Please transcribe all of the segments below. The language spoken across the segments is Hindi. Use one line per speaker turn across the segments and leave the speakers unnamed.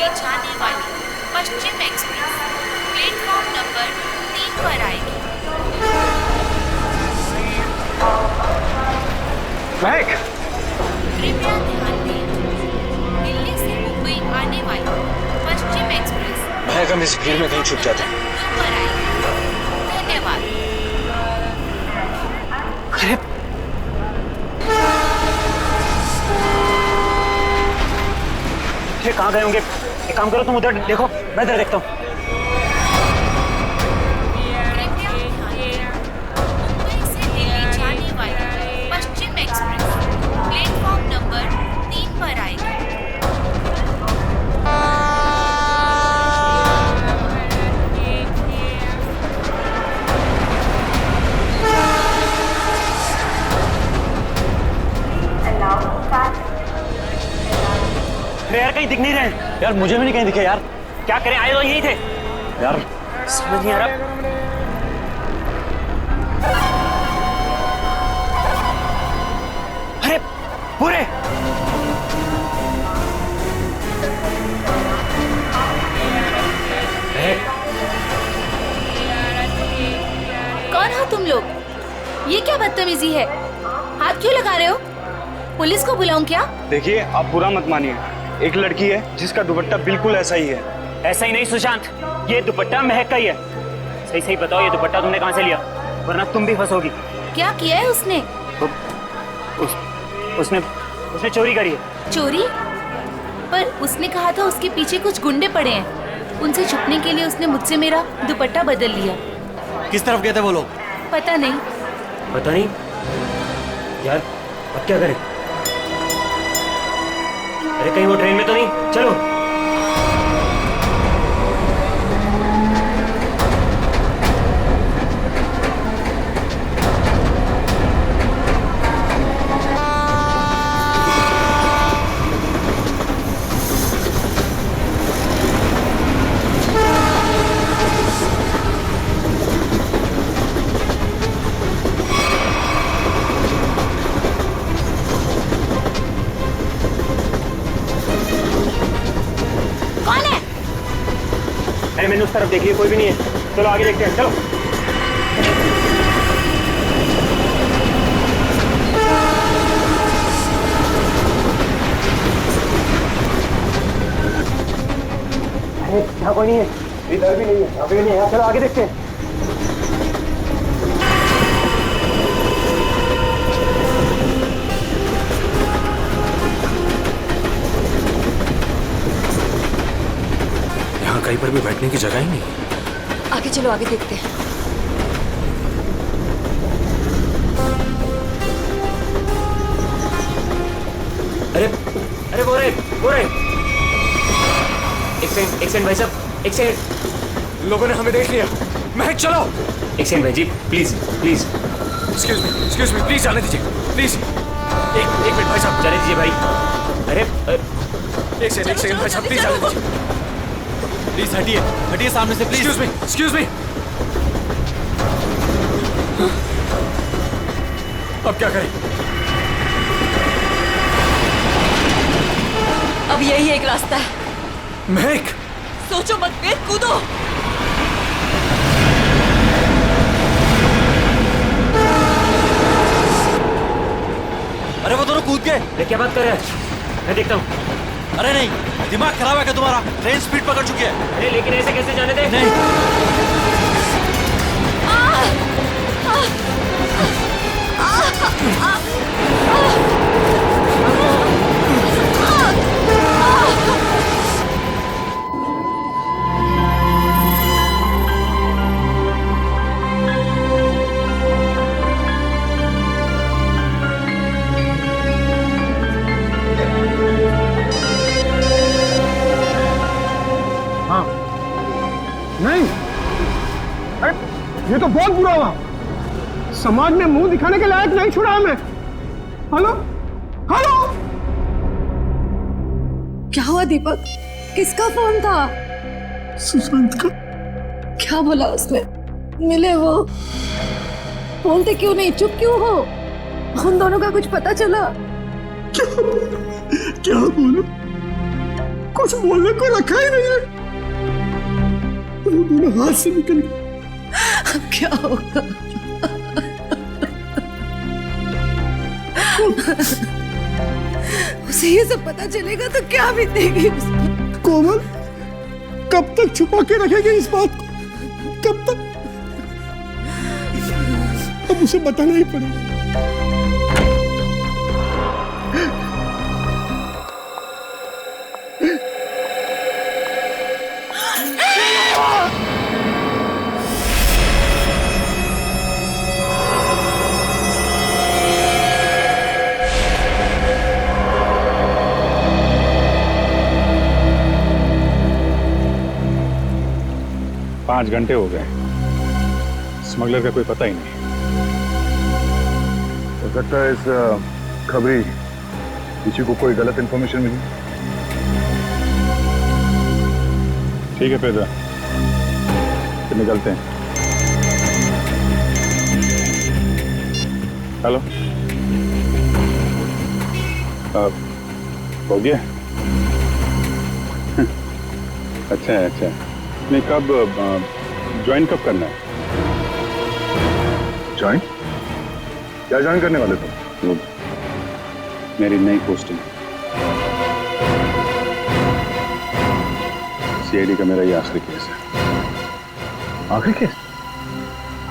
दिल्ली जाने वाली पश्चिम एक्सप्रेस प्लेटफॉर्म नंबर 3 पर आएगी।
महक,
कृपया ध्यान दें, दिल्ली से मुंबई आने वाली पश्चिम एक्सप्रेस
महक हम इस भीड़ में कहीं छुप जाते हैं।
2 पर आएगी। धन्यवाद।
अरे कहाँ गए होंगे? एक काम करो, तुम उधर देखो, मैं इधर देखता हूँ।
कृपया ध्यान दें, मुंबई से दिल्ली जाने वाली पश्चिम एक्सप्रेस प्लेटफॉर्म नंबर 3 पर आएगी।
अरे यार कहीं दिख नहीं रहे यार, मुझे भी नहीं कहीं दिखे यार। क्या करें, आए तो यही थे यार, समझ नहीं आ रहा। अरे पूरे
कौन हो तुम लोग? ये क्या बदतमीजी है? हाथ क्यों लगा रहे हो? पुलिस को बुलाऊं क्या?
देखिए आप बुरा मत मानिए, एक लड़की है जिसका दुपट्टा बिल्कुल ऐसा ही है।
ऐसा ही नहीं सुशांत, ये दुपट्टा महक का ही है। सही सही बताओ, ये दुपट्टा तुमने कहाँ से लिया, वरना तुम भी फंसोगी।
क्या किया है उसने?
उसने चोरी करी है।
चोरी? पर उसने कहा था उसके पीछे कुछ गुंडे पड़े हैं, उनसे छुपने के लिए उसने मुझसे मेरा दुपट्टा बदल लिया।
किस तरफ गए थे वो लोग?
पता नहीं।
पता नहीं यार, अब क्या करें? अरे कहीं वो ट्रेन में तो नहीं? चलो मैंने उस तरफ देखी है, कोई भी नहीं है। चलो आगे देखते हैं, चलो। अरे यहाँ कोई नहीं है, इधर भी नहीं है, यहाँ भी नहीं है। चलो आगे देखते हैं।
कहीं पर भी बैठने की जगह ही नहीं।
आगे चलो, आगे देखते हैं।
अरे अरे वो रहे। एक सेकंड भाई साहब, एक सेकंड।
लोगों ने हमें देख लिया। महक चलो।
एक सेकंड भाई जी, प्लीज।
एक्सक्यूज मी प्लीज जाने दीजिए, प्लीज। एक मिनट भाई साहब,
जाने दीजिए भाई। अरे
एक सेकंड भाई साहब, प्लीज जाने दीजिए। प्लीज हटिए सामने से, प्लीज। Excuse me. अब क्या करें?
अब यही एक रास्ता है।
महक
सोचो मत, वीर, कूदो।
अरे वो दोनों कूद गए।
अरे क्या बात कर रहे हैं? मैं देखता हूँ।
अरे नहीं, दिमाग खराब है क्या तुम्हारा? ट्रेन स्पीड पकड़ चुकी है।
अरे लेकिन ऐसे कैसे जाने दे?
नहीं।
नहीं, अरे ये तो बहुत बुरा हुआ। समाज में मुंह दिखाने के लायक नहीं छोड़ा हमें। हेलो हेलो,
क्या हुआ दीपक? किसका फोन था?
सुशांत का।
क्या बोला उसने? मिले वो? बोलते क्यों नहीं, चुप क्यों हो? उन दोनों का कुछ पता चला?
क्या बोलूं? कुछ बोलने को रखा ही नहीं है। वो दोनों हाथ से निकल गए।
अब क्या होगा? उसे ये सब पता चलेगा तो क्या बीतेगी उस पर?
कोमल कब तक छुपा के रखेगी इस बात को? कब तक? अब उसे बताना ही पड़ेगा।
पाँच घंटे हो गए, स्मगलर का कोई पता ही नहीं।
हो सकता है इस खबरी किसी को कोई गलत इंफॉर्मेशन मिली।
ठीक है फिर निकलते हैं। हेलो, हो गया? अच्छा है, अच्छा है। नहीं, कब ज्वाइन कब करना है?
ज्वाइन? क्या ज्वाइन करने वाले तुम?
वो मेरी नई पोस्टिंग। सीआईडी का मेरा ये आखिरी केस है।
आखिरी केस?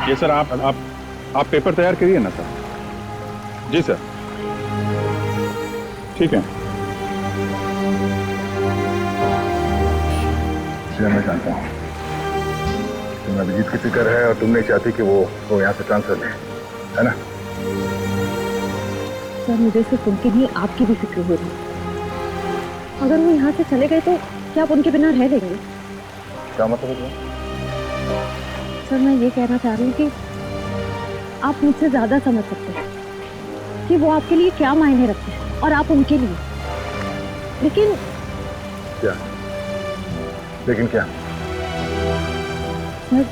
ये सर, आप पेपर तैयार करिए ना सर। जी सर, ठीक है।
मैं जानता हूँ तुम्हें अभिजीत की फिक्र है और तुम नहीं चाहती कि वो यहाँ से ट्रांसफर ले, है ना?
सर, मुझे सिर्फ उनके लिए आपकी भी फिक्र हो रही है। अगर वो यहाँ से चले गए तो क्या आप उनके बिना रह लेंगे?
क्या मतलब है?
सर, मैं ये कहना चाह रही हूँ कि आप मुझसे ज्यादा समझ सकते हैं कि वो आपके लिए क्या मायने रखते हैं और आप उनके लिए। लेकिन
क्या? लेकिन क्या?
सर,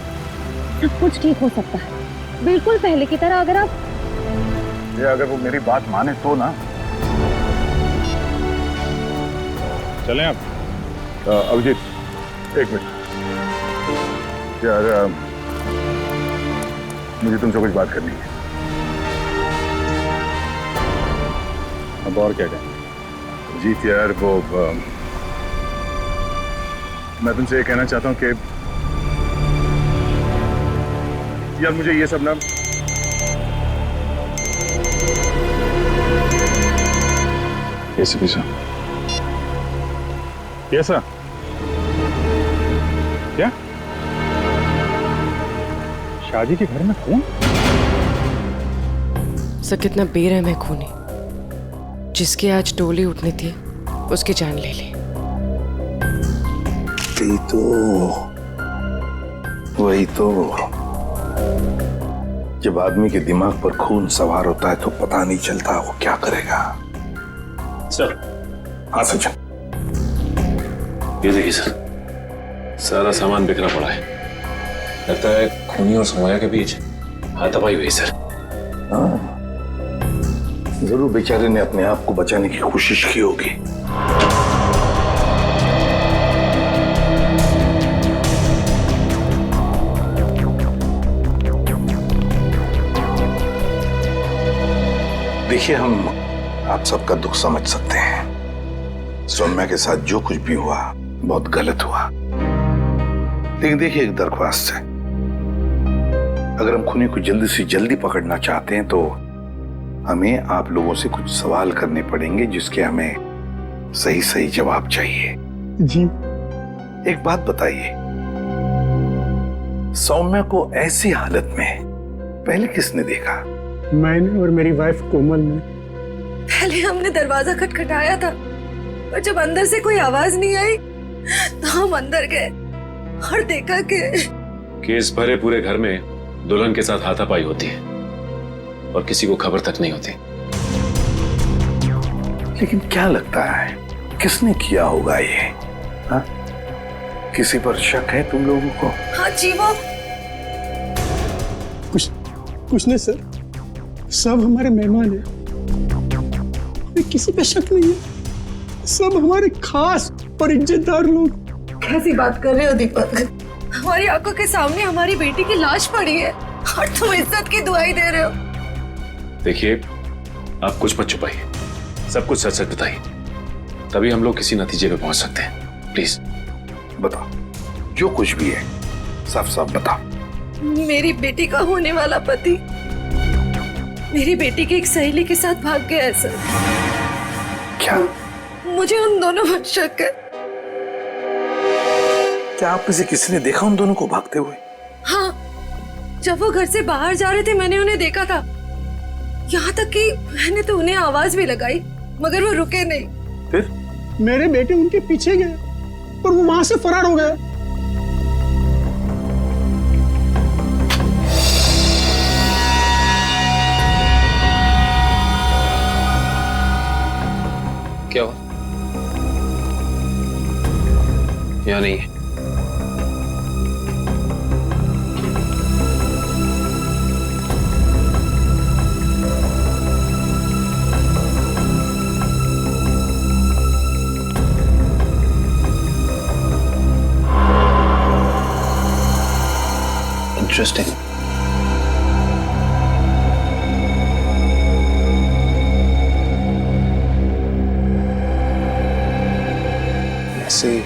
सब कुछ ठीक हो सकता है, बिल्कुल पहले की तरह। अगर वो
मेरी बात माने तो ना।
चलें आप?
अभिजीत, एक मिनट यार, मुझे तुमसे कुछ बात करनी है।
अब और क्या कहें?
अभिजीत यार, वो मैं तुमसे ये कहना चाहता हूँ कि यार मुझे ये सब ना
एसीपी साहब। Yes sir. क्या? शादी के घर में खून?
सर, कितना बेरहम है खूनी। जिसकी आज टोली उठनी थी उसकी जान ले ली।
वही तो जब आदमी के दिमाग पर खून सवार होता है तो पता नहीं चलता वो क्या करेगा।
सर।
हाँ सचिन।
ये देखिए सर, सारा सामान बिखरा पड़ा है। लगता है खूनी और समोया के बीच हाथापाई हुई सर।
हाँ, जरूर बेचारे ने अपने आप को बचाने की कोशिश की होगी। देखिए, हम आप सबका दुख समझ सकते हैं। सौम्या के साथ जो कुछ भी हुआ बहुत गलत हुआ। लेकिन देखिए, एक दरख्वास्त है, अगर हम खूनी को जल्दी से जल्दी पकड़ना चाहते हैं तो हमें आप लोगों से कुछ सवाल करने पड़ेंगे जिसके हमें सही सही जवाब चाहिए।
जी।
एक बात बताइए, सौम्या को ऐसी हालत में पहले किसने देखा?
मैंने और मेरी वाइफ कोमल ने।
पहले हमने दरवाजा खटखटाया था और जब अंदर से कोई आवाज नहीं आई तो हम अंदर गए और देखा कि
केस भरे पूरे घर में दुल्हन के साथ हाथापाई होती है और किसी को खबर तक नहीं होती।
लेकिन क्या लगता है किसने किया होगा ये? हा? किसी पर शक है तुम लोगों को?
हाँ जी, वो
कुछ नहीं सर, सब हमारे मेहमान हैं, किसी पे शक नहीं है। सब हमारे खास और इज्जतदार लोग।
कैसी बात कर रहे हो दीपक? हमारी आंखों के सामने हमारी बेटी की लाश पड़ी है और तुम इज्जत की दुआई दे रहे हो।
देखिए, आप कुछ मत छुपाइए, सब कुछ सच सच बताइए, तभी हम लोग किसी नतीजे पे पहुंच सकते हैं। प्लीज
बताओ, जो कुछ भी है साफ साफ बताओ।
मेरी बेटी का होने वाला पति मेरी बेटी की एक सहेली के साथ भाग गया है सर।
क्या?
मुझे उन दोनों पर शक है।
क्या आप में से किसी ने देखा उन दोनों को भागते हुए?
हाँ, जब वो घर से बाहर जा रहे थे मैंने उन्हें देखा था। यहाँ तक कि मैंने तो उन्हें आवाज भी लगाई मगर वो रुके नहीं।
फिर
मेरे बेटे उनके पीछे गए और वो वहां से फरार हो गए।
क्या हुआ? या नहीं है?
इंटरेस्टिंग। ऐसे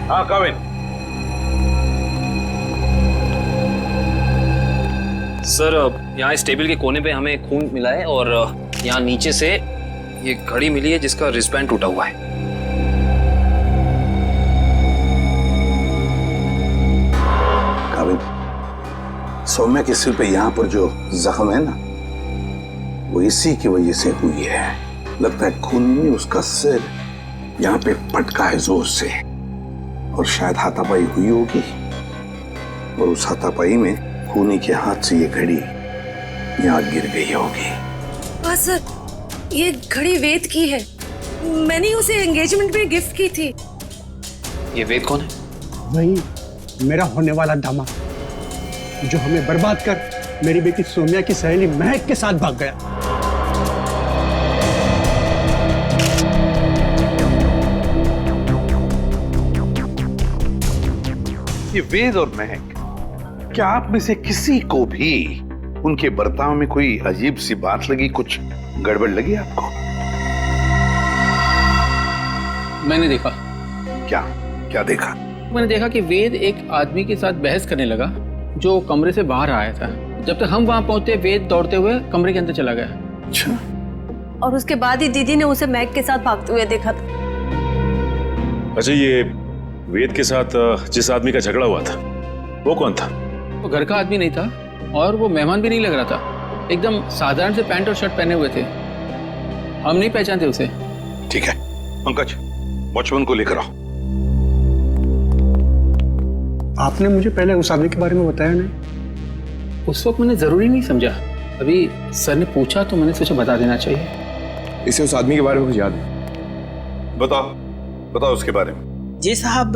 हाँ काविन।
सर, यहाँ इस टेबल के कोने पे हमें खून मिला है और यहाँ नीचे से ये घड़ी मिली है जिसका रिस्टबैंड टूटा हुआ है।
काविन, सौम्या के सिर पे यहाँ पर जो जख्म है ना, वो इसी की वजह से हुई है। लगता है खून में उसका सिर यहाँ पे पटका है जोर से और शायद हाथापाई हुई होगी और उस हाथापाई में खूनी के हाथ से ये घड़ी यहाँ गिर गई होगी।
हाँ सर, ये घड़ी वेद की है। मैंने उसे एंगेजमेंट में गिफ्ट की थी।
ये वेद कौन है?
वही मेरा होने वाला दामाद जो हमें बर्बाद कर मेरी बेटी सोनिया की सहेली महक के साथ भाग गया।
ये वेद और महक, क्या आप में से किसी को भी उनके बर्ताव में कोई अजीब सी बात लगी, कुछ गड़बड़ लगी आपको?
मैंने देखा।
क्या क्या देखा?
मैंने देखा कि वेद एक आदमी के साथ बहस करने लगा जो कमरे से बाहर आया था। जब तक हम वहां पहुंचे वेद दौड़ते हुए कमरे के अंदर चला गया।
अच्छा।
और उसके बाद ही दीदी ने उसे मैग के साथ भागते हुए देखा था।
अच्छा, ये वेद के साथ जिस आदमी का झगड़ा हुआ था वो कौन था?
वो घर का आदमी नहीं था और वो मेहमान भी नहीं लग रहा था। एकदम साधारण से पैंट और शर्ट पहने हुए थे। हम नहीं पहचानते उसे।
ठीक है पंकज, वॉचमैन को लेकर आओ।
आपने मुझे पहले उस आदमी के बारे में बताया नहीं?
उस वक्त मैंने जरूरी नहीं समझा। अभी सर ने पूछा तो मैंने सोचा बता देना चाहिए।
इसे उस आदमी के बारे में कुछ याद है?
बताओ बताओ उसके बारे में।
जी साहब,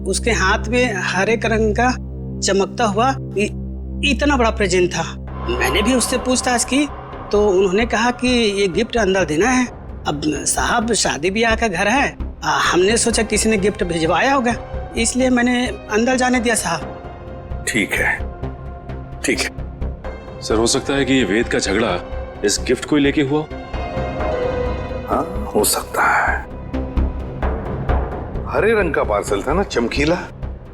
उसके हाथ में हरे रंग का चमकता हुआ इतना बड़ा प्रेजेंट था। मैंने भी उससे पूछताछ की तो उन्होंने कहा कि ये गिफ्ट अंदर देना है। अब साहब शादी ब्याह का घर है, हमने सोचा किसी ने गिफ्ट भिजवाया होगा, इसलिए मैंने अंदर जाने दिया साहब।
ठीक है ठीक है।
सर, हो सकता है कि ये वेद का झगड़ा इस गिफ्ट को लेके हुआ।
हाँ हो सकता है। हरे रंग का पार्सल था ना, चमकीला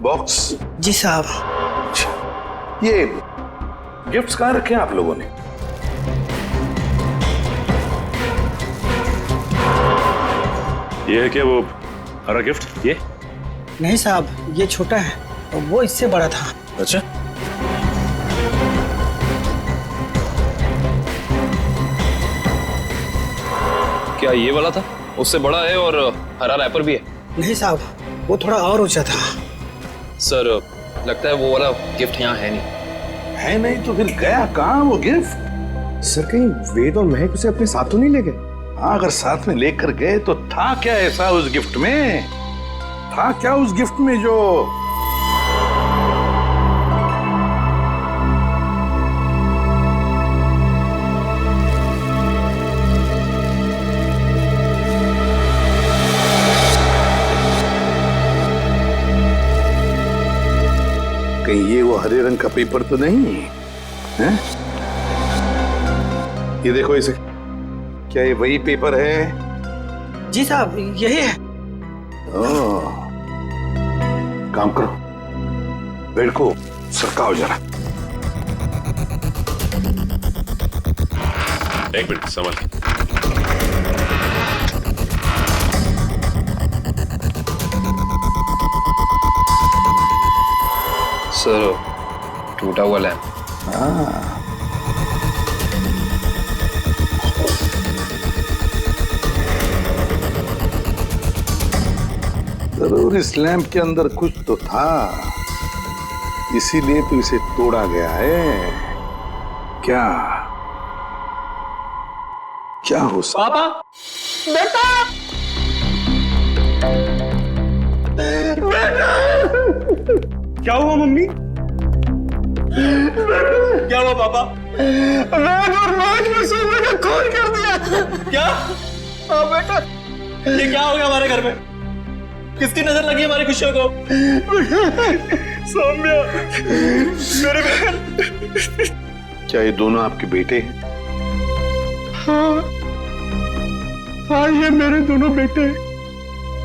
बॉक्स।
जी साहब।
अच्छा, ये गिफ्ट्स कहाँ रखे हैं आप लोगों ने?
ये है क्या वो हरा गिफ्ट? ये
नहीं साहब, ये छोटा है और वो इससे बड़ा था।
अच्छा,
क्या ये वाला था? उससे बड़ा है और हरा रैपर भी है।
नहीं साहब, वो थोड़ा और ऊंचा था।
सर, लगता है वो वाला गिफ्ट यहाँ है नहीं।
है नहीं तो फिर गया कहाँ वो गिफ्ट?
सर, कहीं वेद और महक उसे अपने साथ तो नहीं ले गए?
हाँ, अगर साथ में लेकर गए तो था क्या ऐसा उस गिफ्ट में? था क्या उस गिफ्ट में जो कहीं ये वो हरे रंग का पेपर तो नहीं है? ये देखो इसे, क्या ये वही पेपर है?
जी साहब, यही है।
ओह, काम करो, बेड को सरकाओ जरा।
एक मिनट संभल।
सर, टूटा हुआ लैंप।
जरूर इस लैंप के अंदर कुछ तो था, इसीलिए तो इसे तोड़ा गया है। क्या क्या हो सकता?
पापा, बेटा,
क्या हुआ मम्मी?
क्या हुआ पापा? वेद और राज ने सोने का खून कर दिया। क्या? हाँ बेटा, ये क्या हो गया हमारे घर में? किसकी नजर लगी हमारी खुशियों को?
सौम्या, मेरे बहन।
क्या ये दोनों आपके बेटे हैं?
हाँ, ये मेरे दोनों बेटे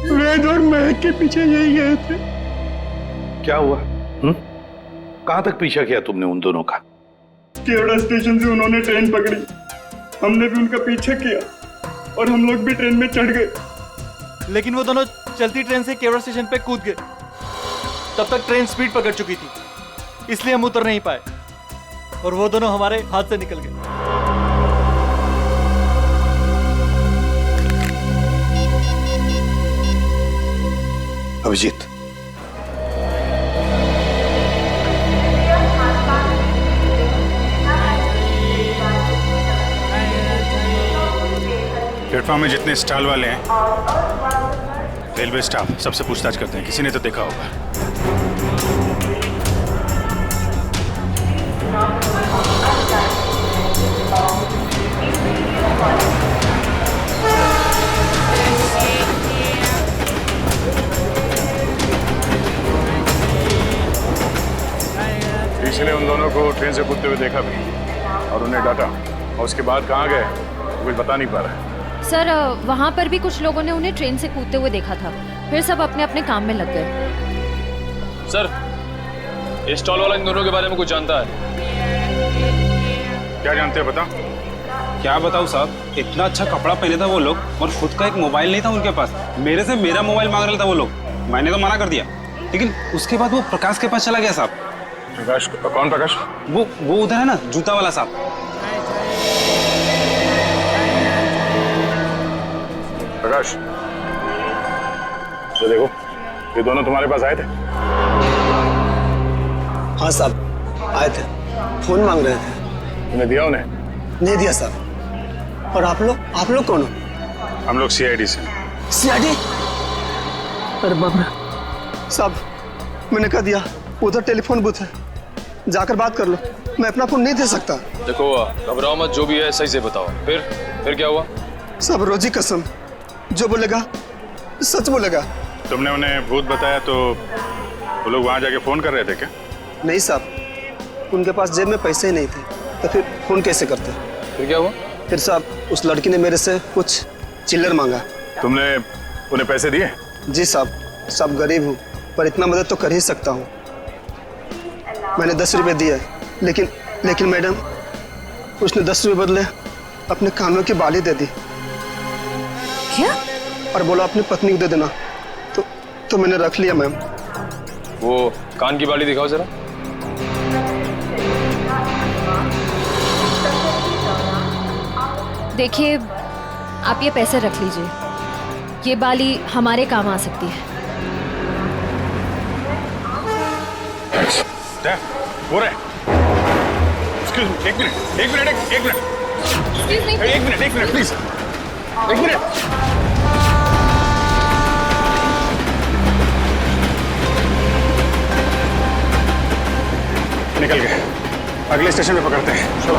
वेद और महक के पीछे यही गए थे।
क्या हुआ? कहां तक पीछा किया तुमने उन दोनों का?
केवड़ा स्टेशन से उन्होंने ट्रेन पकड़ी, हमने भी उनका पीछा किया और हम लोग भी ट्रेन में चढ़ गए।
लेकिन वो दोनों चलती ट्रेन से केवड़ा स्टेशन पे कूद गए। तब तक ट्रेन स्पीड पकड़ चुकी थी, इसलिए हम उतर नहीं पाए और वो दोनों हमारे हाथ से निकल गए।
अभिजीत,
प्लेटफॉर्म में जितने स्टॉल वाले हैं, रेलवे स्टाफ सबसे पूछताछ करते हैं, किसी ने तो देखा होगा। किसी ने उन दोनों को ट्रेन से कूदते हुए देखा भी और उन्हें डांटा, और उसके बाद कहाँ गए कुछ बता नहीं पा रहा है।
सर, वहाँ पर भी कुछ लोगों ने उन्हें ट्रेन से कूदते हुए देखा था, फिर सब अपने अपने काम में लग गए।
सर, ये स्टॉल वाला इन दोनों के बारे में कुछ जानता है?
क्या जानते हैं बता?
क्या बताऊं साहब, इतना अच्छा कपड़ा पहने था वो लोग और खुद का एक मोबाइल नहीं था उनके पास। मेरे से मेरा मोबाइल मांग रहा था वो लोग, मैंने तो मना कर दिया, लेकिन उसके बाद वो प्रकाश के पास चला गया साहब।
प्रकाश? कौन प्रकाश?
वो उधर है ना, जूता वाला साहब।
प्रकाश, तो देखो, ये दोनों तुम्हारे पास आए थे?
हाँ साहब, आए थे, फोन मांग रहे थे।
तुमने दिया उन्हें?
नहीं दिया साहब। और आप लोग कौन हो?
हम लोग सीआईडी से।
सीआईडी? अरे बाप रे साहब, मैंने कह दिया, उधर टेलीफोन बूथ है, जाकर बात कर लो, मैं अपना फोन नहीं दे सकता।
देखो, घबराओ मत, जो भी है सही से बताओ। फिर क्या हुआ?
सब रोजी कसम, जो बोलेगा सच बोलेगा।
तुमने उन्हें भूत बताया तो वो लोग वहां जाके फोन कर रहे थे क्या?
नहीं साहब, उनके पास जेब में पैसे ही नहीं थे, तो फिर फोन कैसे करते?
फिर क्या हुआ?
फिर साहब, उस लड़की ने मेरे से कुछ चिल्लर मांगा।
तुमने उन्हें पैसे दिए?
जी साहब, सब गरीब हूँ, पर इतना मदद तो कर ही सकता हूँ। मैंने 10 रुपए दिए, लेकिन मैडम, उसने 10 रुपए बदले अपने कानों की बाली दे दी।
क्या?
और बोला अपनी पत्नी को दे देना, तो मैंने रख लिया मैम।
वो कान की बाली दिखाओ जरा।
देखिए, आप ये पैसे रख लीजिए, ये बाली हमारे काम आ सकती है।
हो रहा है। Excuse me, एक मिनट प्लीज, एक मिनट। निकल गए, अगले स्टेशन पे पकड़ते हैं, चलो।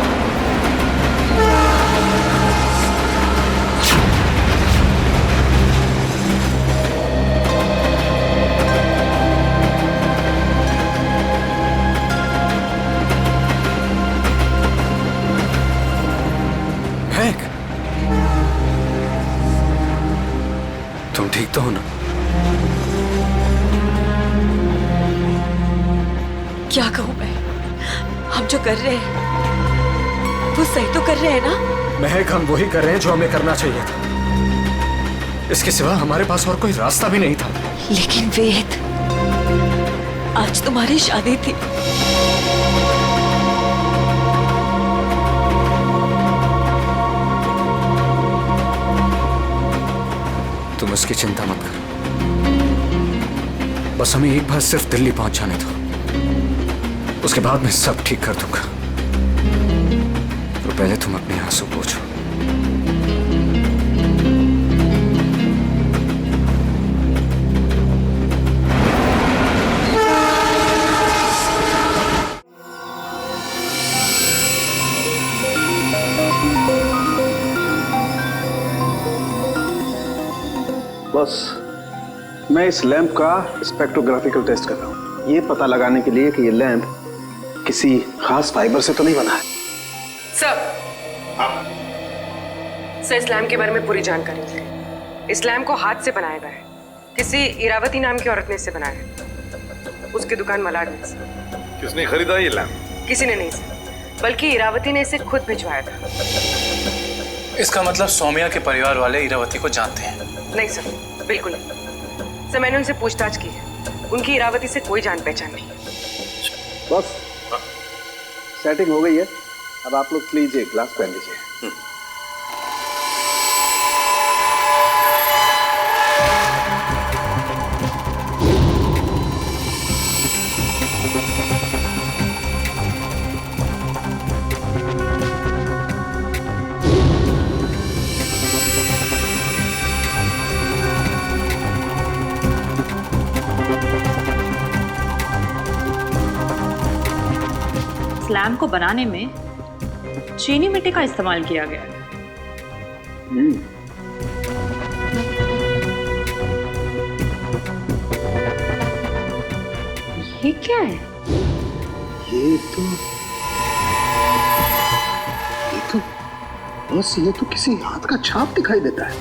तुम ठीक तो हो ना?
क्या कहूँ मैं? हम जो कर रहे हैं वो सही तो कर रहे हैं ना?
महक, हम वही कर रहे हैं जो हमें करना चाहिए था। इसके सिवा हमारे पास और कोई रास्ता भी नहीं था।
लेकिन वेद, आज तुम्हारी शादी थी।
तुम उसकी चिंता मत करो, बस हमें एक बार सिर्फ दिल्ली पहुंच जाने दो, उसके बाद मैं सब ठीक कर दूंगा। तो पहले तुम अपने आंसू पोंछो।
बस मैं इस लैंप का स्पेक्ट्रोग्राफिकल टेस्ट कर रहा हूँ, ये पता लगाने के लिए कि ये लैंप किसी खास फाइबर से तो नहीं बना है।
सर, इस लैम्प के बारे में पूरी जानकारी मिली। इस लैम्प को हाथ से बनाया गया है। किसी इरावती नाम की औरत ने इसे बनाया है, उसकी दुकान मलाड में।
किसने खरीदा ये लैंप?
किसी ने नहीं सर, बल्कि इरावती ने इसे खुद भिजवाया था।
इसका मतलब सौम्या के परिवार वाले इरावती को जानते हैं?
नहीं सर, बिल्कुल नहीं सर। मैंने उनसे पूछताछ की है, उनकी इरावती से कोई जान पहचान नहीं।
बस सेटिंग हो गई है, अब आप लोग प्लीज एक ग्लास पहन लीजिए।
लैम्प को बनाने में चीनी मिट्टी का इस्तेमाल किया गया है। ये क्या है?
ये तो बस ये तो किसी हाथ का छाप दिखाई देता है।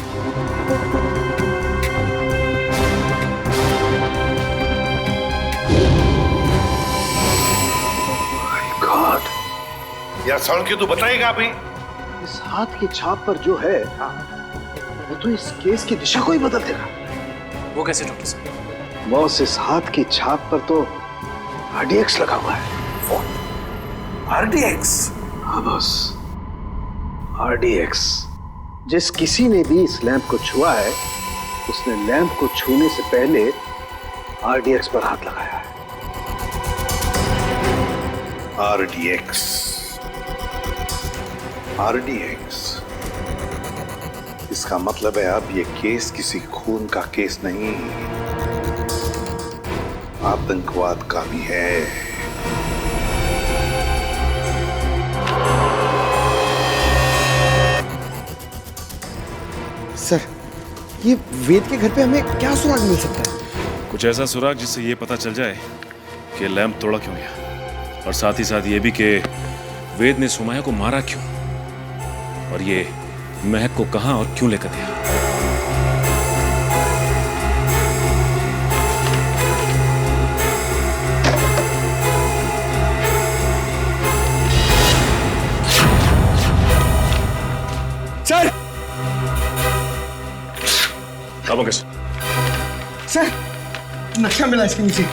यार सौन क्यों तू बताएगा अभी?
इस हाथ की छाप पर जो है वो तो इस केस की दिशा को ही बदल देगा।
वो कैसे डॉक्टर साहब?
बॉस, इस हाथ की छाप पर तो RDX लगा हुआ है।
RDX?
हाँ बॉस, RDX। जिस किसी ने भी इस लैंप को छुआ है उसने लैंप को छूने से पहले RDX पर हाथ लगाया है।
RDX। इसका मतलब है अब ये केस किसी खून का केस नहीं, आतंकवाद का भी है।
सर, ये वेद के घर पे हमें क्या सुराग मिल सकता है?
कुछ ऐसा सुराग जिससे ये पता चल जाए कि लैंप तोड़ा क्यों गया, और साथ ही साथ ये भी कि वेद ने सुमाया को मारा क्यों, और ये महक को कहां और क्यों लेकर गया।
सर!
अब कैसे?
सर, नक्शा मिला इसके नीचे।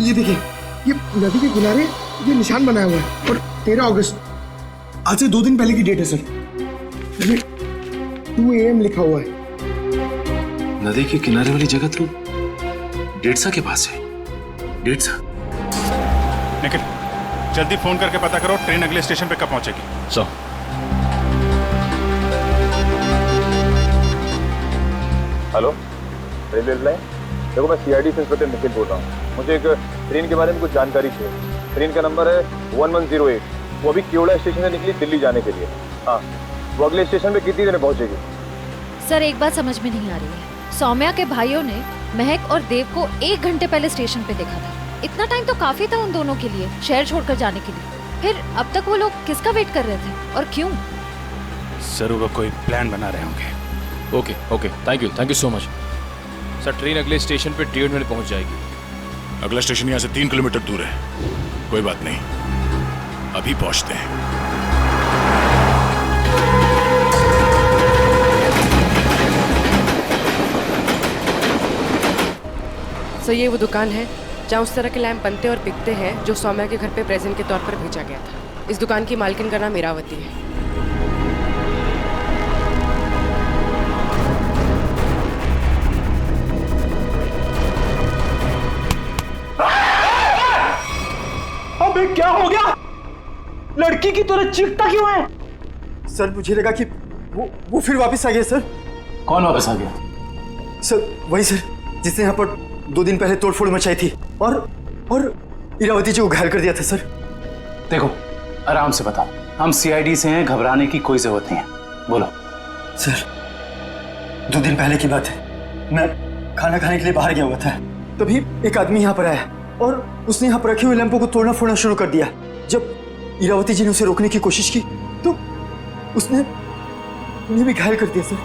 ये देखिए, ये नदी के किनारे ये निशान बनाया हुआ है, और 13 अगस्त आज से 2 दिन पहले की डेट है सर। ये 2 AM लिखा हुआ है।
नदी के किनारे वाली जगह तो डेढ़सा के पास है। डेढ़सा?
निखिल, जल्दी फोन करके पता करो ट्रेन अगले स्टेशन पे कब पहुंचेगी।
So
hello, railway line. देखो, मैं CID से इंस्पेक्टर निखिल बोल रहा हूँ। मुझे एक ट्रेन के बारे में कुछ जानकारी चाहिए। ट्रेन का नंबर है 1108। वो अभी केवड़ा स्टेशन से निकली दिल्ली जाने के लिए। हाँ, वो अगले स्टेशन पे कितनी देर में पहुंचेगी?
सर, एक बात समझ में नहीं आ रही है। सौम्या के भाइयों ने महक और देव को 1 घंटे पहले स्टेशन पे देखा था। इतना टाइम तो काफी था उन दोनों के लिए शहर छोड़कर जाने के लिए। फिर अब तक वो लोग किसका वेट कर रहे थे और क्यों?
जरूर वो कोई प्लान बना रहे होंगे।
Okay, thank you so much.
Sir train अगले स्टेशन पे 1.5 मिनट पहुंच जाएगी।
अगला स्टेशन यहाँ से 3 किलोमीटर दूर है। कोई बात नहीं, अभी पहुंचते हैं।
सर ये वो दुकान है जहाँ उस तरह के लैंप बनते और बिकते हैं जो सौम्या के घर पे प्रेजेंट के तौर पर भेजा गया था। इस दुकान की मालकिन का नाम इरावती है।
अबे क्या हो गया? लड़की की तरह चीखता क्यों है?
सर मुझे लगा कि वो फिर वापस आ गया सर।
कौन वापस आ गया?
सर वही सर जिसने यहाँ पर 2 दिन पहले तोड़फोड़ मचाई थी और इरावती जी को घायल कर दिया था सर।
देखो आराम से बताओ, हम सीआईडी से हैं, घबराने की कोई जरूरत नहीं है, बोलो।
सर 2 दिन पहले की बात है, मैं खाना खाने के लिए बाहर गया हुआ था, तभी एक आदमी यहाँ पर आया और उसने यहाँ पर रखे हुए लैंपों को तोड़ना फोड़ना शुरू कर दिया। जब इरावती जी ने उसे रोकने की कोशिश की तो उसने उन्हें भी घायल कर दिया सर।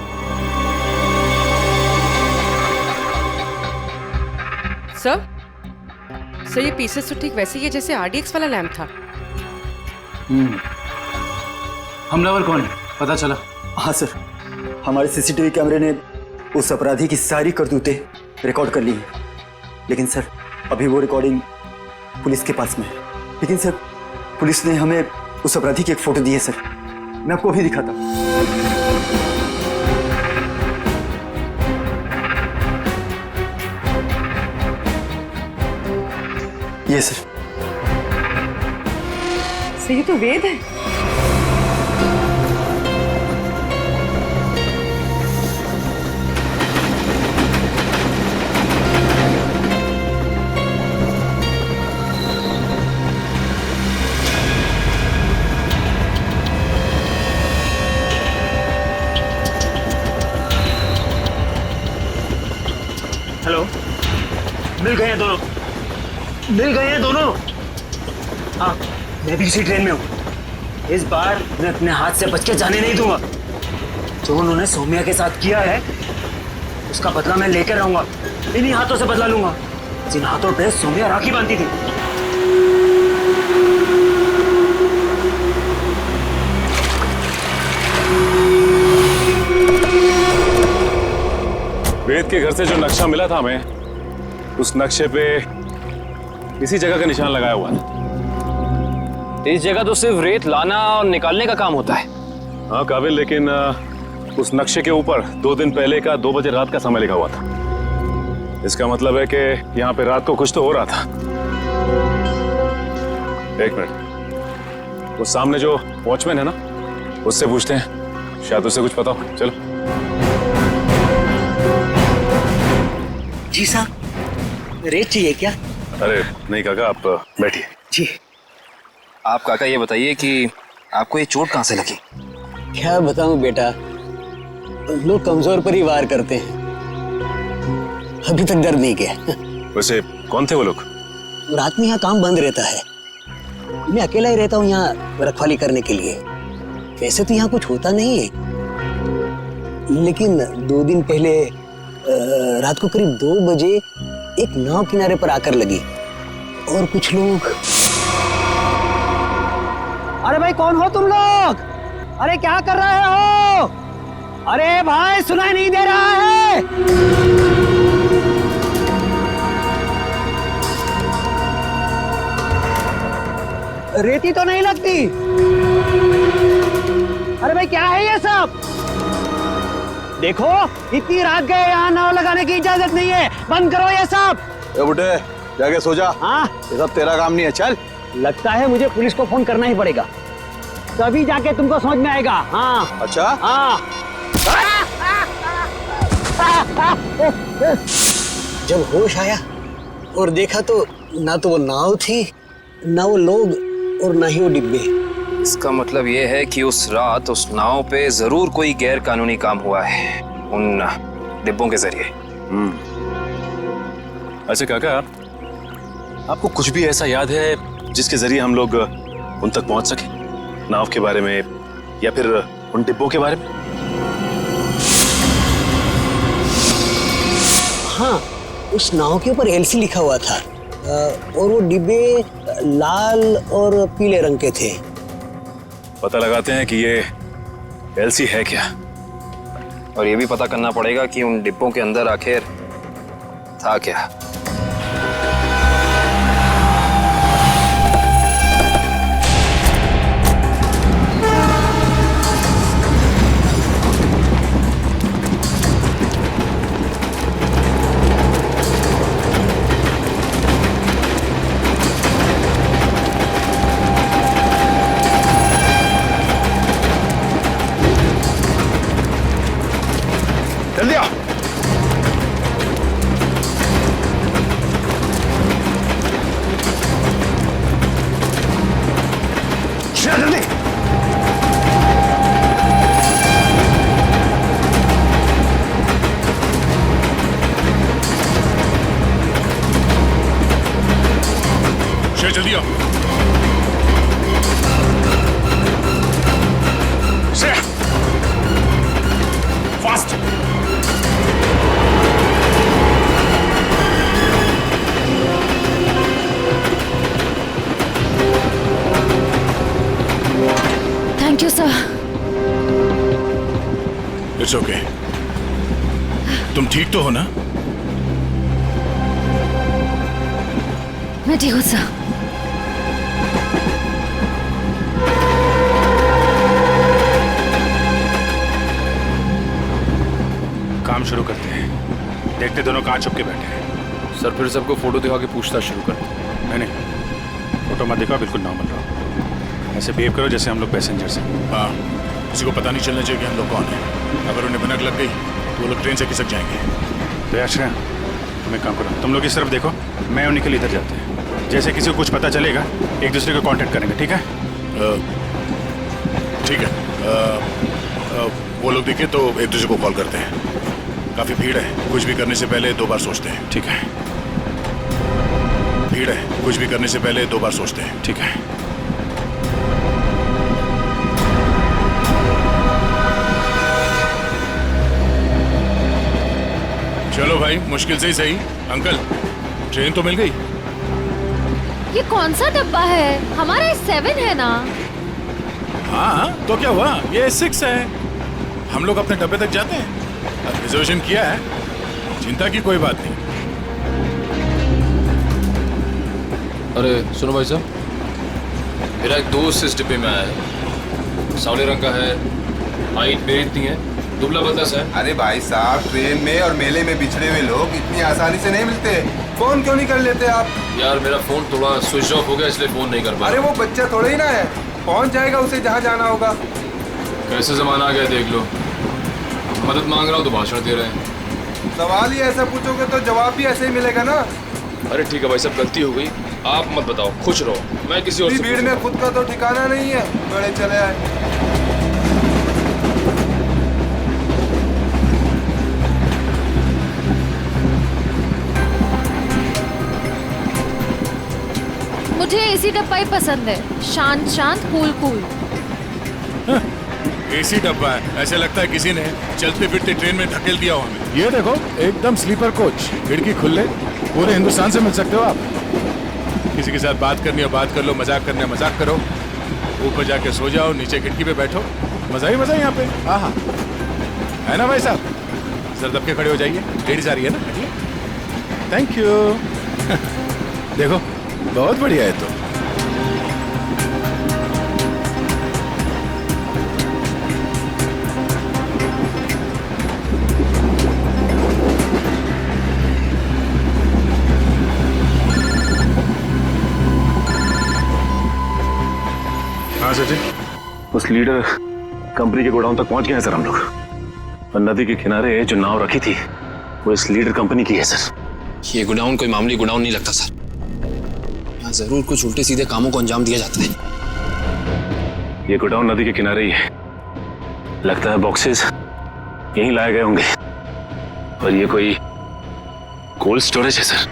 सर ये पीसेस तो ठीक वैसे ही है जैसे आरडीएक्स वाला लैंप था।
हमलावर कौन है पता चला?
हाँ सर, हमारे सीसीटीवी कैमरे ने उस अपराधी की सारी करतूतें रिकॉर्ड कर ली हैं, लेकिन सर अभी वो रिकॉर्डिंग पुलिस के पास में है। लेकिन सर पुलिस ने हमें उस अपराधी की एक फोटो दी है सर, मैं आपको अभी दिखाता हूँ। ये सर
ये तो वेद है।
हेलो, मिल गए हैं दोनों, मिल गए हैं दोनों। हाँ मैं भी इसी ट्रेन में हूँ। इस बार मैं अपने हाथ से बच के जाने नहीं दूंगा। जो उन्होंने सौम्या के साथ किया है उसका बदला मैं लेकर रहूंगा। इन्हीं हाथों से बदला लूंगा जिन हाथों पे सौम्या राखी बांधती थी।
वेद के घर से जो नक्शा मिला था हमें, उस नक्शे पे इसी जगह का निशान लगाया हुआ था।
इस जगह तो सिर्फ रेत लाना और निकालने का काम होता है।
हाँ काबिल, लेकिन उस नक्शे के ऊपर 2 दिन पहले का 2 बजे रात का समय लिखा हुआ था। इसका मतलब है कि यहाँ पे रात को कुछ तो हो रहा था। एक मिनट, वो सामने जो वॉचमैन है ना, उससे पूछते हैं, शायद उसे कुछ पता हो। चलो।
जी साहब, रेत चाहिए क्या?
अरे नहीं काका, आप बैठिए।
जी।
आप काका ये बताइए कि आपको ये चोट कहाँ से लगी?
क्या बताऊं बेटा, लोग कमजोर पर ही वार करते हैं। अभी तक दर्द नहीं गया।
वैसे कौन थे वो लोग?
रात में यहाँ काम बंद रहता है, मैं अकेला ही रहता हूँ यहाँ रखवाली करने के लिए। वैसे तो यहाँ कुछ होता नहीं है, लेकिन 2 दिन पहले रात को करीब 2 बजे एक नाव किनारे पर आकर लगी और कुछ लोग।
अरे भाई कौन हो तुम लोग? अरे क्या कर रहे हो? अरे भाई सुनाई नहीं दे रहा है? रेती तो नहीं लगती। अरे भाई क्या है ये सब? देखो इतनी रात गए, यहाँ नाव लगाने की इजाजत नहीं है, बंद करो ये सब।
ए बुड्ढे जाके सो जा।
हाँ
ये सब तेरा काम नहीं है, चल।
लगता है मुझे पुलिस को फोन करना ही पड़ेगा, तभी जाके तुमको समझ में आएगा। हाँ
अच्छा।
हाँ।
जब होश आया और देखा तो ना तो वो नाव थी, ना वो लोग और ना ही वो डिब्बे।
इसका मतलब ये है कि उस रात उस नाव पे जरूर कोई गैर कानूनी काम हुआ है उन डिब्बों के जरिए।
अच्छा काका, आपको कुछ भी ऐसा याद है जिसके जरिए हम लोग उन तक पहुंच सके? नाव के बारे में या फिर उन डिब्बों के बारे में?
हाँ, उस नाव के ऊपर एलसी लिखा हुआ था और वो डिब्बे लाल और पीले रंग के थे।
पता लगाते हैं कि ये एलसी है क्या,
और ये भी पता करना पड़ेगा कि उन डिब्बों के अंदर आखिर था क्या।
जल्दी आओ। जल्दी।
जल्दी आओ। Fast.
Thank you sir.
It's okay. तुम ठीक तो हो ना?
मैं ठीक हूँ सर।
काम शुरू करते हैं। देखते दोनों कहाँ छुप के बैठे हैं।
सर फिर सबको फोटो दिखा के पूछताछ शुरू करते हैं।
नहीं, फोटो मत दिखाओ, बिल्कुल नॉर्मल रहो। ऐसे बिहेव करो जैसे हम लोग पैसेंजर्स हैं।
हाँ, किसी को पता नहीं चलना चाहिए कि हम लोग कौन हैं। अगर उन्हें भनक लग गई तो वो लोग ट्रेन से खिसक जाएंगे।
तो आश्रय, तुम एक काम करो, तुम लोग इस तरफ देखो, मैं और निखिल इधर जाते हैं। जैसे किसी को कुछ पता चलेगा एक दूसरे को कांटेक्ट करेंगे, ठीक है?
ठीक है। वो लोग दिखे तो एक दूसरे को कॉल करते हैं। काफी भीड़ है, कुछ भी करने से पहले 2 बार सोचते हैं।
ठीक है।
भीड़ है, कुछ भी करने से पहले 2 बार सोचते हैं।
ठीक है।
चलो भाई, मुश्किल से ही सही। अंकल, ट्रेन तो मिल गई।
ये कौन सा डब्बा है? हमारा 7 है ना?
हाँ, तो क्या हुआ? ये 6 है। हम लोग अपने डब्बे तक जाते हैं। रिजर्वेशन किया है, चिंता की कोई बात नहीं।
अरे सुनो भाई साहब, मेरा एक दोस्त इस डिब्बे में आया है। सावले रंग का है, हाइट मेरी इतनी है, दुबला पतला सा है।
अरे भाई साहब, ट्रेन में और मेले में बिछड़े हुए लोग इतनी आसानी से नहीं मिलते। फोन क्यों नहीं कर लेते आप?
यार मेरा फोन थोड़ा स्विच ऑफ हो गया, इसलिए फोन नहीं कर पाया।
अरे वो बच्चा थोड़ा ही ना है, पहुंच जाएगा उसे जहाँ जाना होगा।
कैसे जमाना आ गया देख लो, मदद मांग रहा हूँ तो भाषण दे रहे हैं।
सवाल ही ऐसा पूछोगे तो जवाब भी ऐसे ही मिलेगा ना।
अरे ठीक है भाई साहब, गलती हो गई, आप मत बताओ, खुश रहो, मैं किसी और से
भीड़ में खुद का तो ठिकाना नहीं है, बड़े चले आए।
मुझे एसी डब्बा ही पसंद है, शांत शांत, कूल कूल।
एसी डब्बा है, ऐसे लगता है किसी ने चलते फिरते ट्रेन में धकेल दिया हो हमें। ये देखो, एकदम स्लीपर कोच, खिड़की खुले, पूरे हिंदुस्तान से मिल सकते हो आप। किसी के साथ बात करनी हो बात कर लो, मजाक करने मजाक करो, ऊपर जाके सो जाओ, नीचे खिड़की पे बैठो, मजा ही मजा यहाँ पे। हाँ हाँ, है ना भाई साहब? सर दब के खड़े हो जाइए, लेडीज आ रही है ना। Thank you. देखो, बहुत बढ़िया है। तो
हाँ सर जी, उस लीडर कंपनी के गोडाउन तक पहुंच गए हैं सर हम लोग। और नदी के किनारे जो नाव रखी थी वो इस लीडर कंपनी की है सर।
ये गोडाउन कोई मामूली गोडाउन नहीं लगता सर, यहाँ जरूर कुछ उल्टे सीधे कामों को अंजाम दिया जाता है।
ये गोडाउन नदी के किनारे ही है, लगता है बॉक्सेस यहीं लाए गए होंगे और ये कोई कोल्ड स्टोरेज है सर।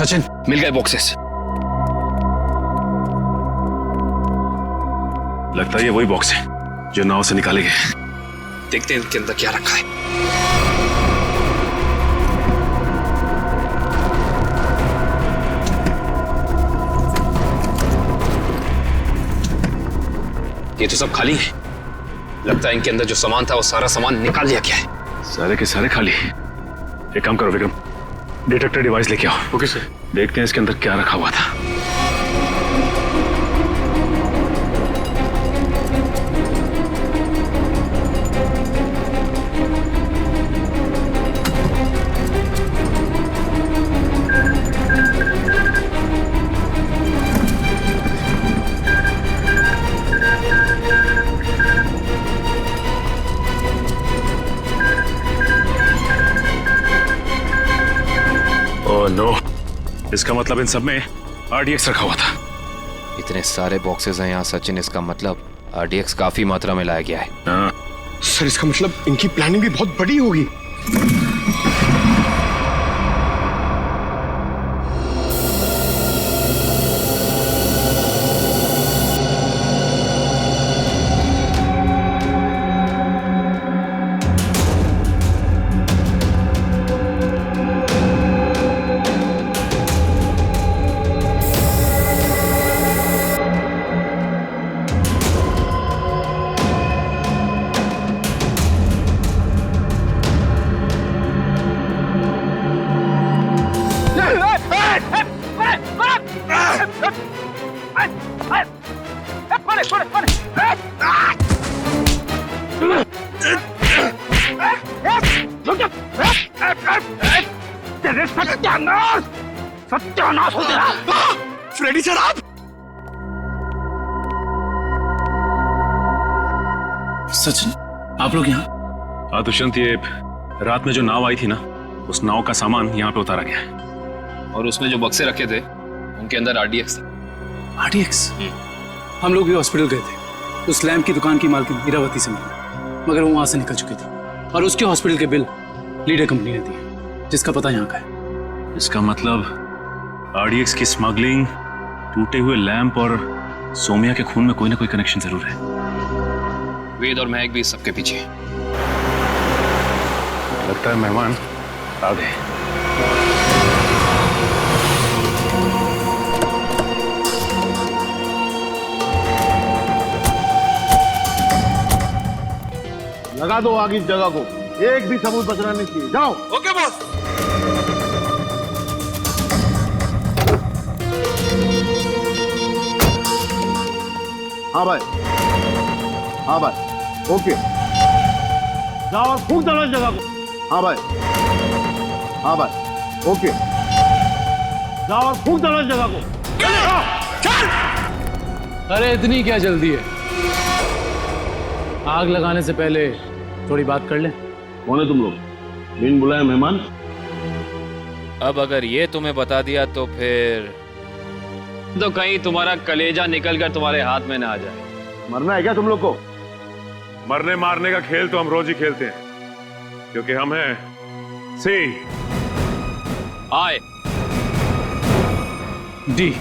सचिन, मिल गए बॉक्सेस।
लगता है ये वही बॉक्स है जो नाव से निकाले गए।
देखते हैं इनके अंदर क्या रखा है। ये तो सब खाली है। लगता है इनके अंदर जो सामान था वो सारा सामान निकाल लिया गया है।
सारे के सारे खाली। एक काम करो विक्रम, डिटेक्टर डिवाइस लेके आओ। Okay sir. देखते हैं इसके अंदर क्या रखा हुआ था। नो, इसका मतलब इन सब में RDX रखा हुआ था।
इतने सारे बॉक्सेस हैं यहाँ सचिन, इसका मतलब RDX काफी मात्रा में लाया गया है।
हाँ।
सर इसका मतलब इनकी प्लानिंग भी बहुत बड़ी होगी। सत्यानाश हो तेरा। फ्रेडी सर आप।
सचिन, आप लोग यहाँ?
हाँ दुष्यंत, ये रात में जो नाव आई थी ना, उस नाव का सामान यहाँ पे उतारा गया है।
और उसमें जो बक्से रखे थे उनके अंदर RDX था।
RDX? हम लोग भी हॉस्पिटल गए थे, उस लैम्प की दुकान की मालकिन इरावती से मिले, मगर वो वहां से निकल चुकी थी और उसके हॉस्पिटल के बिल लीडर कंपनी ने दिए, जिसका पता यहाँ का है।
इसका मतलब RDX की स्मगलिंग, टूटे हुए लैंप और सोमिया के खून में कोई ना कोई कनेक्शन जरूर है।
वेद और महक भी सबके पीछे।
लगता है मेहमान आ गए।
लगा दो आग इस जगह को, एक भी सबूत बचना नहीं चाहिए। जाओ।
Okay boss.
हाँ भाई, हाँ भाई, ओके। जाओ और फूंक दो इस जगह को। हाँ भाई, हाँ भाई, ओके। जाओ और फूंक दो इस जगह को।
अरे इतनी क्या जल्दी है? आग लगाने से पहले थोड़ी बात कर लें।
कौन है तुम लोग? बिन बुलाए मेहमान?
अब अगर ये तुम्हें बता दिया तो फिर तो कहीं तुम्हारा कलेजा निकल कर तुम्हारे हाथ में ना आ जाए।
मरना है क्या तुम लोग को?
मरने मारने का खेल तो हम रोज ही खेलते हैं, क्योंकि हम हैं सी
आई
डी।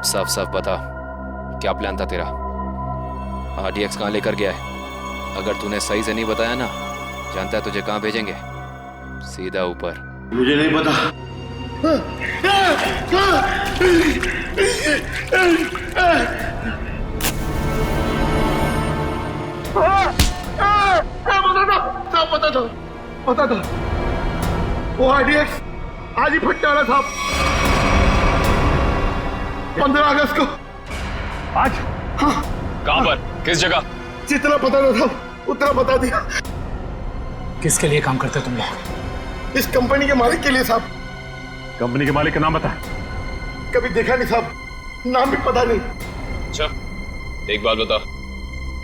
साफ साफ बता, क्या प्लान था तेरा? RDX कहाँ लेकर गया है? अगर तूने सही से नहीं बताया ना, जानता है तुझे कहाँ भेजेंगे? सीधा ऊपर।
मुझे नहीं पता। पता था वो RDX आज ही फटने वाला था। 15 अगस्त को। आज? हाँ।
कहाँ पर? किस जगह?
जितना पता था उतना बता दिया।
किसके लिए काम करते तुम लोग?
इस कंपनी के मालिक के लिए साहब।
कंपनी के मालिक का नाम बता।
कभी देखा नहीं साहब, नाम भी पता नहीं।
अच्छा, एक बात बता,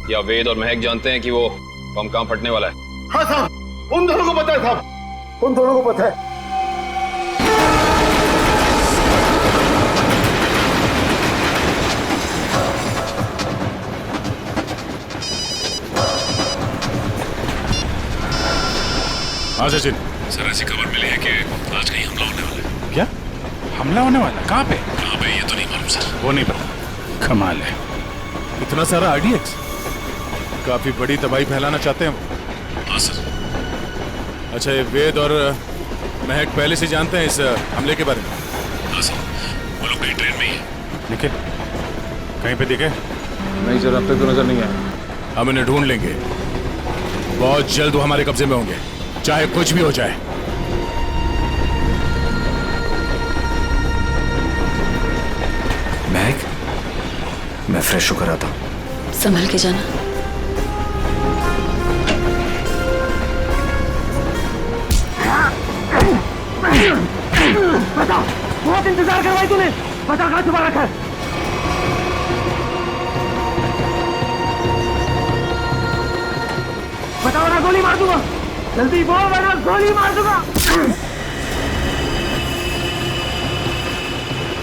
क्या वेद और महक जानते हैं कि वो बम कहाँ फटने वाला है?
हाँ साहब, उन दोनों को पता है साहब, उन दोनों को पता है।
हाँ सचिन।
सर ऐसी खबर मिली है कि आज कहीं हमला होने वाला है।
क्या हमला होने वाला? कहाँ पे?
कहाँ पे ये तो नहीं मालूम सर।
वो नहीं पता। कमाल है, इतना सारा RDX, काफी बड़ी तबाही फैलाना चाहते हैं वो।
हाँ सर।
अच्छा, ये वेद और महक पहले से जानते हैं इस हमले के बारे में?
हाँ सर, वो लोग कहीं ट्रेन में ही है।
लेकिन कहीं पे दिखे?
नहीं सर, अब तक तो नजर नहीं आया।
हम इन्हें ढूंढ लेंगे, बहुत जल्द वो हमारे कब्जे में होंगे, चाहे कुछ भी हो जाए।
महक, मैं फ्रेश होकर आता हूँ।
संभल के जाना।
बता, बहुत इंतजार करवाई तूने, बता कहाँ छुपा रखा है? बताओ ना, गोली मार दूंगा। जल्दी बोल वरना गोली मार दूंगा।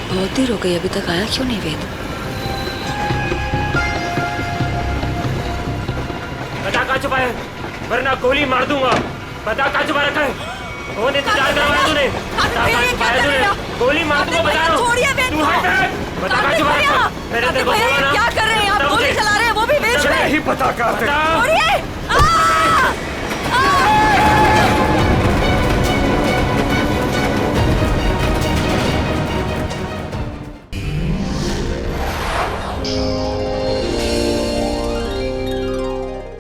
बहुत देर हो गई, अभी तक आया क्यों नहीं वेद?
बता कहाँ छुपा है, वरना गोली मार दूंगा। बता कहाँ छुपा रखा है? बहुत इंतजार करवाया तूने, बता कहाँ छुपाया तूने? गोली मार दूंगा, बता। तू हट, बता कहाँ छुपा रखा है? मैंने तेरे को बोला ना।
क्या कर रहे हैं आप? गोली चला रहे हैं, वो भी बीच में।
नहीं पता क्या
छोड़िए।